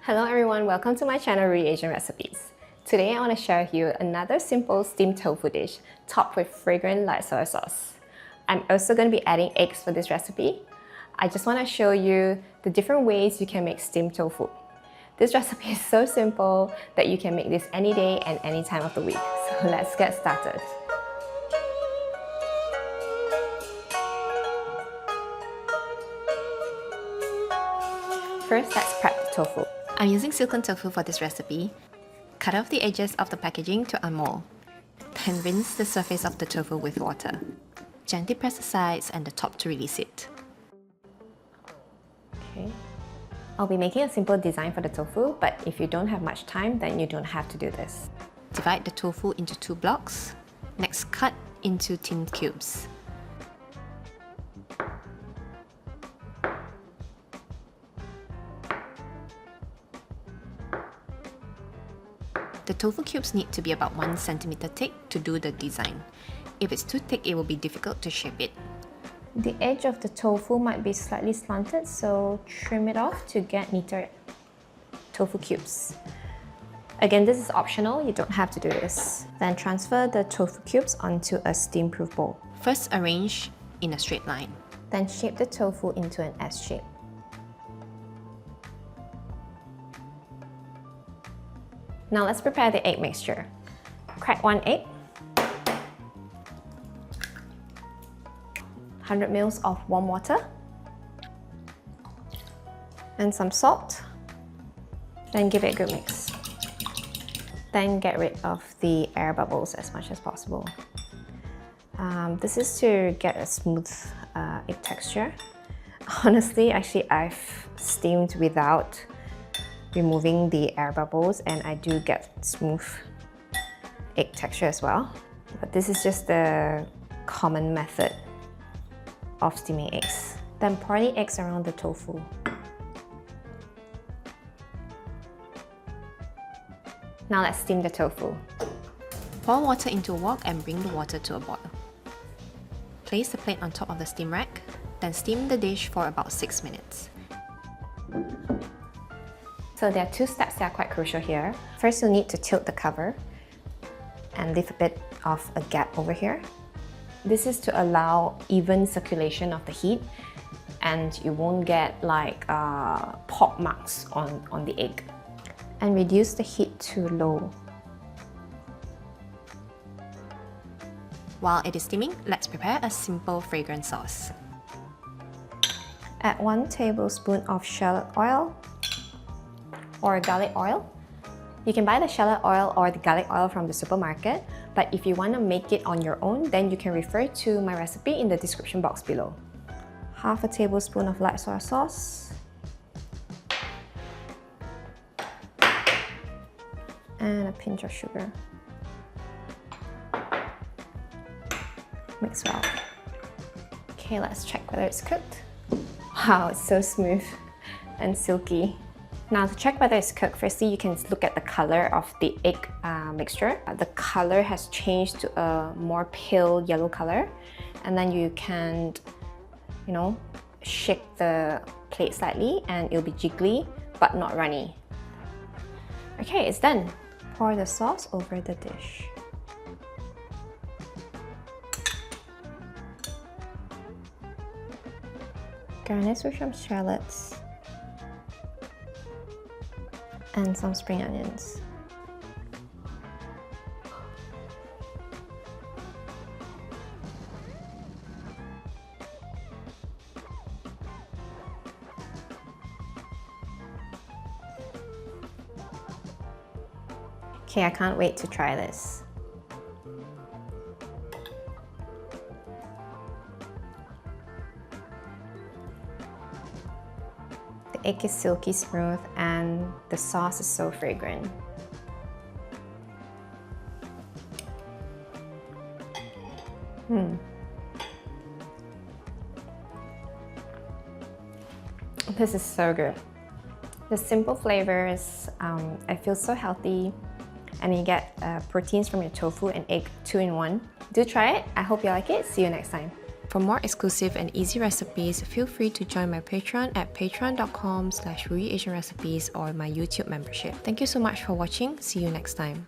Hello everyone, welcome to my channel Asian Recipes. Today I want to share with you another simple steamed tofu dish topped with fragrant light soy sauce. I'm also going to be adding eggs for this recipe. I just want to show you the different ways you can make steamed tofu. This recipe is so simple that you can make this any day and any time of the week. So let's get started. First, let's prep the tofu. I'm using silken tofu for this recipe. Cut off the edges of the packaging to unmold. Then rinse the surface of the tofu with water. Gently press the sides and the top to release it. Okay. I'll be making a simple design for the tofu, but if you don't have much time, then you don't have to do this. Divide the tofu into 2 blocks. Next, cut into thin cubes. The tofu cubes need to be about 1 centimeter thick to do the design. If it's too thick, it will be difficult to shape it. The edge of the tofu might be slightly slanted, so trim it off to get neater tofu cubes. Again, this is optional, you don't have to do this. Then transfer the tofu cubes onto a steam-proof bowl. First, arrange in a straight line. Then shape the tofu into an S shape. Now let's prepare the egg mixture. Crack 1 egg, 100 ml of warm water, and some salt. Then give it a good mix. Then get rid of the air bubbles as much as possible. This is to get a smooth egg texture. Honestly, I've steamed without removing the air bubbles and I do get smooth egg texture as well. But this is just the common method of steaming eggs. Then pour the eggs around the tofu. Now let's steam the tofu. Pour water into a wok and bring the water to a boil. Place the plate on top of the steam rack, then steam the dish for about 6 minutes. So there are 2 steps that are quite crucial here. First, you'll need to tilt the cover and leave a bit of a gap over here. This is to allow even circulation of the heat and you won't get like pop marks on the egg. And reduce the heat to low. While it is steaming, let's prepare a simple fragrant sauce. Add 1 tablespoon of shallot oil or garlic oil. You can buy the shallot oil or the garlic oil from the supermarket, but if you want to make it on your own, then you can refer to my recipe in the description box below. Half a tablespoon of light soy sauce. And a pinch of sugar. Mix well. Okay, let's check whether it's cooked. Wow, it's so smooth and silky. Now to check whether it's cooked, firstly you can look at the color of the egg mixture. The color has changed to a more pale yellow color. And then you can, shake the plate slightly and it'll be jiggly but not runny. Okay, it's done. Pour the sauce over the dish. Garnish with some shallots and some spring onions. Okay, I can't wait to try this. The egg is silky smooth and the sauce is so fragrant. This is so good. The simple flavors, it feels so healthy, and you get proteins from your tofu and egg 2 in 1. Do try it. I hope you like it. See you next time. For more exclusive and easy recipes, feel free to join my Patreon at patreon.com/RuyiAsianRecipes or my YouTube membership. Thank you so much for watching. See you next time.